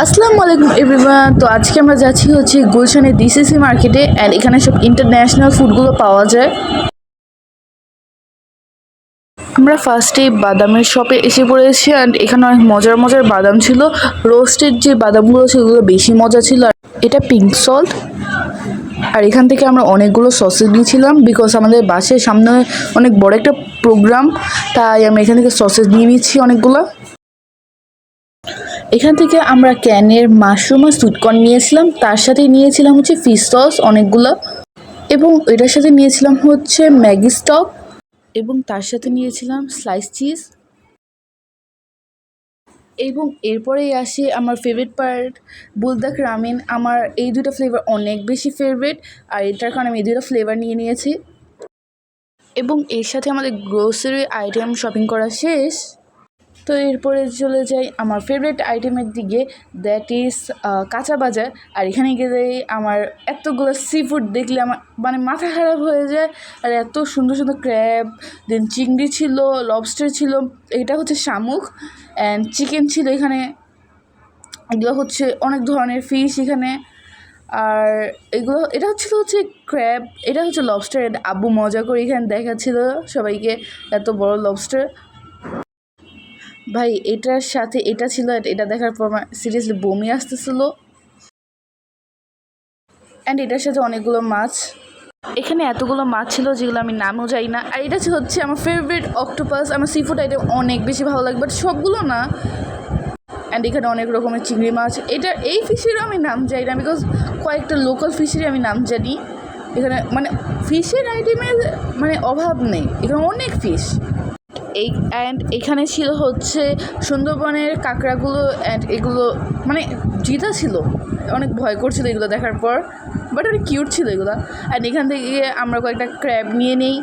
আসসালামু আলাইকুম এভরিওয়ান। তো আজকে আমরা যাচ্ছি হচ্ছে গুলশানের ডিসিসি মার্কেটে অ্যান্ড এখানে সব ইন্টারন্যাশনাল ফুডগুলো পাওয়া যায়। আমরা ফার্স্টে বাদামের শপে এসে পড়েছি অ্যান্ড এখানে অনেক মজার মজার বাদাম ছিল। রোস্টেড যে বাদামগুলো সেগুলো বেশি মজা ছিল। আর এটা পিঙ্ক সল্ট। আর এখান থেকে আমরা অনেকগুলো সসেজ নিয়েছিলাম বিকজ আমাদের বাসের সামনে অনেক বড় একটা প্রোগ্রাম, তাই আমরা এখান থেকে সসেজ নিয়ে নিচ্ছি অনেকগুলো। এখান থেকে আমরা ক্যানের মাশরুম আর সুইটকর্ন নিয়েছিলাম, তার সাথে নিয়েছিলাম হচ্ছে ফিশ সস অনেকগুলো, এবং এটার সাথে নিয়েছিলাম হচ্ছে ম্যাগি স্টক, এবং তার সাথে নিয়েছিলাম স্লাইস চিজ। এবং এরপরেই আসে আমার ফেভারিট পার্ট, বুলদাক রামেন। আমার এই দুটো ফ্লেভার অনেক বেশি ফেভারিট, আর এটার কারণে আমি এই দুটো ফ্লেভার নিয়ে নিয়েছি। এবং এর সাথে আমাদের গ্রোসারি আইটেম শপিং করা শেষ। তো এরপরে চলে যাই আমার ফেভারিট আইটেমের দিকে, দ্যাট ইজ কাঁচা বাজার। আর এখানে গেলে আমার এতগুলো সি ফুড দেখলে আমার মানে মাথা খারাপ হয়ে যায়। আর এত সুন্দর সুন্দর ক্র্যাব, দেন চিংড়ি ছিল, লবস্টার ছিল, এটা হচ্ছে শামুক, অ্যান্ড চিকেন ছিল এখানে। এগুলো হচ্ছে অনেক ধরনের ফিশ এখানে। আর এটা হচ্ছে ক্র্যাব, এটা হচ্ছে লবস্টার। এটা আব্বু মজা করে এখানে দেখাচ্ছিল সবাইকে এত বড় লবস্টার। ভাই এটার সাথে এটা ছিল, এটা দেখার পর আমার সিরিয়াসলি বমি আসতেছিল। অ্যান্ড এটার সাথে অনেকগুলো মাছ, এখানে এতগুলো মাছ ছিল যেগুলো আমি নামও জানি না। আর এটা হচ্ছে আমার ফেভারিট অক্টোপাস। আমার সি ফুড আইটেম অনেক বেশি ভালো লাগে, বাট সবগুলো না। অ্যান্ড এখানে অনেক রকমের চিংড়ি মাছ। এই ফিশেরও আমি নাম জানি না বিকজ কয়েকটা লোকাল ফিশেরই আমি নাম জানি। এখানে মানে ফিশের আইটেমের মানে অভাব নেই, এখানে অনেক ফিশ। এখানে ছিল হচ্ছে সুন্দরবনের কাঁকড়াগুলো, অ্যান্ড এগুলো মানে জিতা ছিল, অনেক ভয় করছিল এগুলো দেখার পর, বাট অনেক কিউট ছিল এগুলো। অ্যান্ড এখান থেকে আমরা কয়েকটা ক্র্যাব নিয়ে নেই।